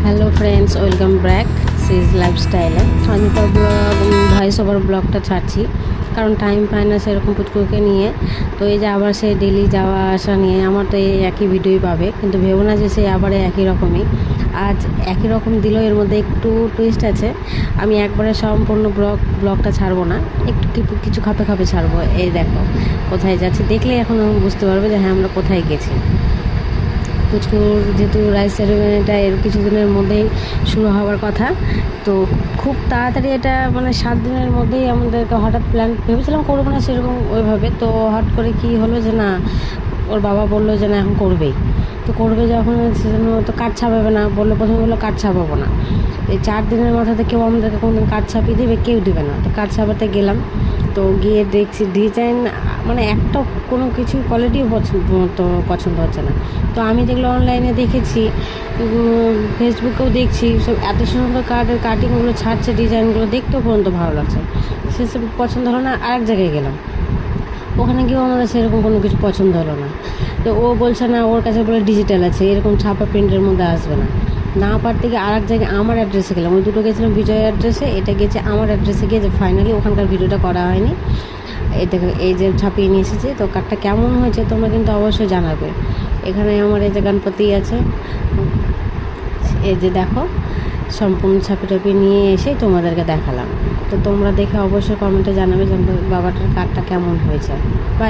Hello friends, welcome back সিজ লাইফস্টাইলে। আমি তো ভয়েস ওভার ব্লগটা ছাড়ছি কারণ টাইম পাই না সেরকম পুচকুকে নিয়ে। তো এই যে আবার সেই ডেলি যাওয়া আসা নিয়ে আমার তো এই একই ভিডিওই পাবে, কিন্তু ভেবো না যে সে আবার একই রকমই। আজ একই রকম দিল, এর মধ্যে একটু টুইস্ট আছে। আমি একবারে সম্পূর্ণ ব্লগটা ছাড়বো না, একটু কিছু খাপে খাপে ছাড়বো। এই দেখো কোথায় যাচ্ছি, দেখলেই এখন আমি বুঝতে পারবে যে হ্যাঁ আমরা কোথায় গেছি। পুচকুর যেহেতু রাইস সেরেমনিটা এর কিছুদিনের মধ্যেই শুরু হওয়ার কথা, তো খুব তাড়াতাড়ি এটা মানে 7 দিনের মধ্যেই আমাদেরকে হঠাৎ প্ল্যান ভেবেছিলাম করবো না সেরকম ওইভাবে, তো হট করে কি হলো যে না, ওর বাবা বললো যে না এখন করবেই। তো করবে যখন সেজন্য তো কাঠ ছাপাবে না বললো, প্রথমে বললো কাঠ ছাপাবো না। এই 4 দিনের মাথাতে কেউ আমাদেরকে কোনোদিন কাঠ ছাপিয়ে দেবে? কেউ দেবে না। তো কাঠ ছাপাতে গেলাম, তো গিয়ে দেখছি ডিজাইন মানে একটা কোনো কিছু কোয়ালিটি পছন্দ হচ্ছে না। তো আমি যেগুলো অনলাইনে দেখেছি, ফেসবুকেও দেখছি, সব এত সুন্দর কাটিংগুলো ছাড়ছে, ডিজাইনগুলো দেখতেও পর্যন্ত ভালো লাগছে, সেসব পছন্দ হলো না। আরেক জায়গায় গেলাম, ওখানে গিয়েও আমাদের সেরকম কোনো কিছু পছন্দ হলো না। তো ও বলছে না, ওর কাছে বলে ডিজিটাল আছে, এরকম ছাপা প্রিন্টের মধ্যে আসবে না। না পারতে গিয়ে আরেক জায়গায় আমার অ্যাড্রেসে গেলাম, ওই দুটো গেছিলাম বিজয় অ্যাড্রেসে, এটা গেছে আমার অ্যাড্রেসে গিয়ে, যে ফাইনালি ওখানকার ভিডিওটা করা হয়নি। এই দেখো এই যে ছাপিয়ে নিয়ে এসেছি, তো কার্ডটা কেমন হয়েছে তোমরা কিন্তু অবশ্যই জানাবে। এখানে আমার এই যে গণপতি আছে, এই যে দেখো সম্পূর্ণ ছাপি নিয়ে এসে তোমাদেরকে দেখালাম। তো তোমরা দেখে অবশ্যই কমেন্টে জানাবে যে বাবাটার কার্ডটা কেমন হয়েছে। বাই।